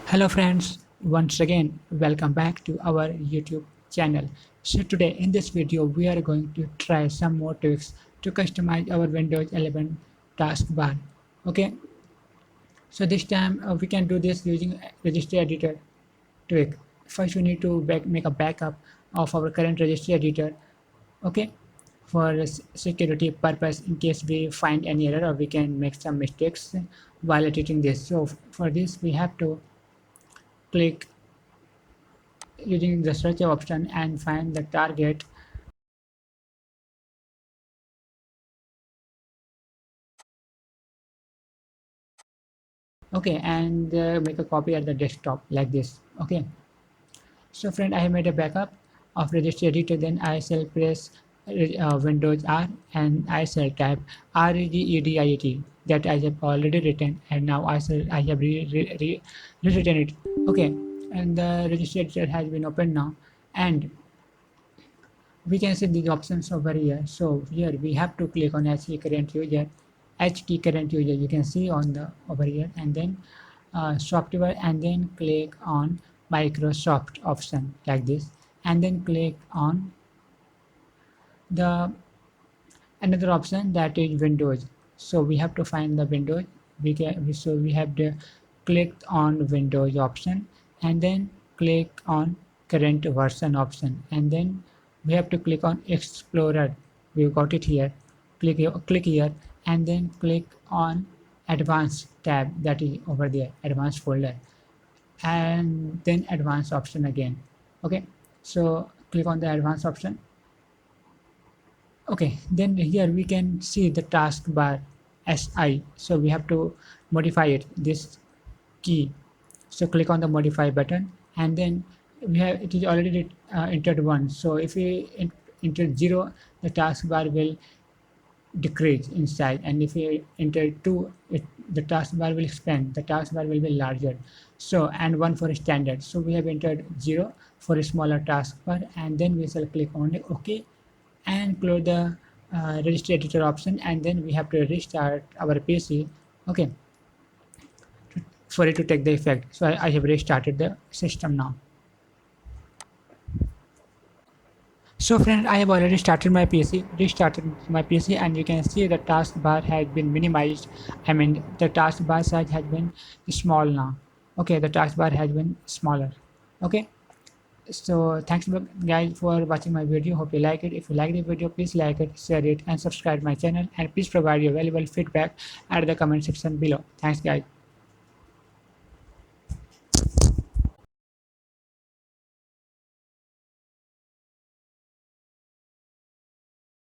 Hello friends, once again welcome back to our YouTube channel. So today in this video we are going to try some more tricks to customize our Windows 11 taskbar. Okay, so this time we can do this using registry editor trick. First we need to make a backup of our current registry editor. Okay, for security purpose in case we find any error or we can make some mistakes while editing this. So for this we have to click using the search option and find the target. Okay, and make a copy at the desktop like this. Okay, so friend, I have made a backup of registry editor. Then I shall press Windows R and I shall type regedit that I have already written, and now I have rewritten it. Okay, and the registry editor has been opened now, and we can see these options over here. So here we have to click on HT current user, HT current user. You can see on the over here, and then software, and then click on Microsoft option like this, and then click on the another option that is Windows. So we have to find the Windows. We have to click on Windows option, and then click on current version option, and then we have to click on Explorer. We got it here. Click here, and then click on Advanced tab that is over there, Advanced folder, and then Advanced option again. Okay, so click on the Advanced option. Okay, then here we can see the taskbar SI. So we have to modify it, this key. So click on the modify button, and then we have it is already entered 1. So if we enter 0, the taskbar will decrease in size, and if we enter 2, the taskbar will expand, the taskbar will be larger. So and 1 for standard. So we have entered 0 for a smaller taskbar, and then we shall click on OK and close the registry editor option, and then we have to restart our PC. Okay, for it to take the effect. So I have restarted the system now. So friend, I have already restarted my PC, and you can see the taskbar has been minimized. I mean, the taskbar size has been small now. Okay, the taskbar has been smaller. Okay, so thanks guys for watching my video. Hope you like it. If you like the video, please like it, share it, and subscribe my channel, and please provide your valuable feedback at the comment section below. Thanks guys.